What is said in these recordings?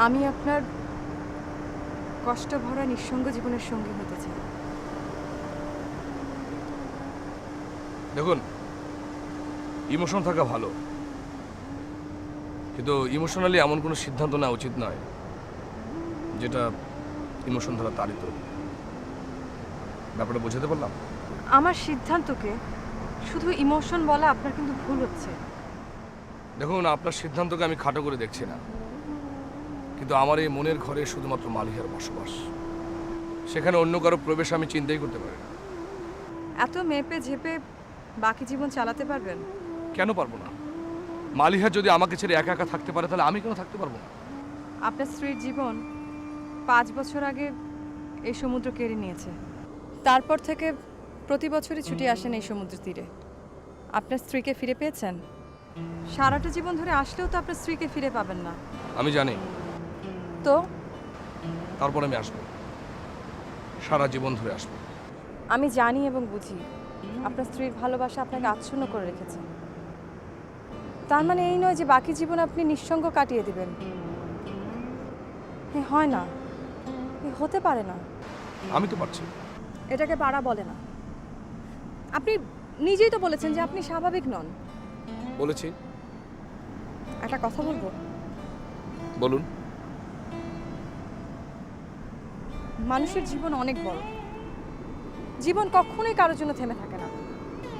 আমি আপনার কষ্ট ভরা নিঃসঙ্গ জীবনের সঙ্গী হতে চাই। দেখুন, ইমোশন থাকা ভালো, কিন্তু ইমোশনালি এমন কোনো সিদ্ধান্ত নেওয়া উচিত নয় যেটা ইমোশন দ্বারা তাড়িত। ব্যাপারটা বোঝাতে পারলাম? আমার সিদ্ধান্তকে শুধু ইমোশন বলা আপনার কিন্তু ভুল হচ্ছে। দেখুন, আপনার সিদ্ধান্তকে আমি খাটো করে দেখছি না, কিন্তু আমার এই মনের ঘরে শুধুমাত্র মালিহার বসবাস। সেখানে অন্য কারো প্রবেশ আমি চিন্তাই করতে পারি না। এত মেপে ঝেপে বাকি জীবন চালাতে পারবেন? কেন পারবো না? মালিহা যদি আমাকে ছেড়ে একা একা থাকতে পারে, তাহলে আমি কেন থাকতে পারবো না? আপনার স্ত্রীর জীবন 5 বছর আগে এই সমুদ্র কেড়ে নিয়েছে। তারপর থেকে প্রতি বছরই ছুটি আসেন এই সমুদ্র তীরে। আপনার স্ত্রীকে ফিরে পেয়েছেন? সারাটা জীবন ধরে আসলেও তো আপনার স্ত্রীকে ফিরে পাবেন না। আমি জানি, তো তারপর আমি আসবো, সারা জীবন ধরে আসবো। আমি জানি এবং বুঝি আপনার স্ত্রীর ভালোবাসা আপনাকে আচ্ছন্ন করে রেখেছে। তার মানে এই নয় যে বাকি জীবন আপনি নিঃসঙ্গ কাটিয়ে দিবেন। হয় না, হতে পারে না। আমি তো পারছি। এটাকে পারা বলে না। আপনি নিজেই তো বলেছেন যে আপনি স্বাভাবিক নন। বলেছি। একটা কথা বলবো? বলুন। মানুষের জীবন অনেক বড়। জীবন কখনোই কারোর জন্য থেমে থাকে না,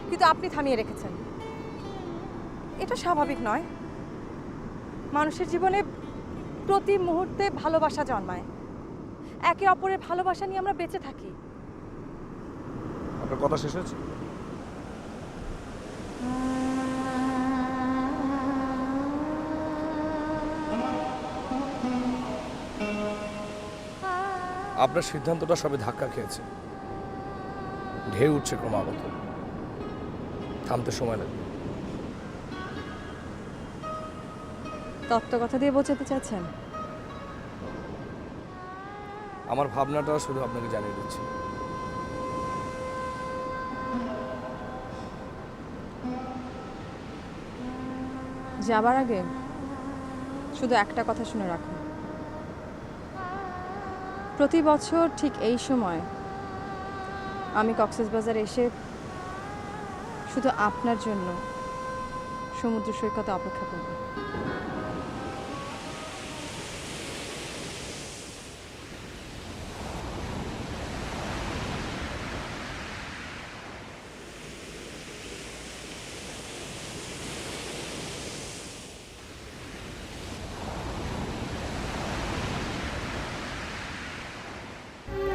কিন্তু আপনি থামিয়ে রেখেছেন। এটা স্বাভাবিক নয়। মানুষের জীবনে প্রতি মুহূর্তে ভালোবাসা জন্মায়। একে অপরের ভালোবাসা নিয়ে আমরা বেঁচে থাকি। আপনার কথা শেষ হয়েছে? আপনার সিদ্ধান্তটা সবে ধাক্কা খেয়েছে, ঢেউ উঠছে ক্রমাগত, থামতে সময় লাগবে। তত্ত্ব কথা দিয়ে বোঝাতে চাচ্ছেন? আমার ভাবনাটা শুধু আপনাকে জানিয়ে দিচ্ছি। যাবার আগে শুধু একটা কথা শুনে রাখুন। প্রতি বছর ঠিক এই সময় আমি কক্সবাজারে এসে শুধু আপনার জন্য সমুদ্র সৈকতে অপেক্ষা করব।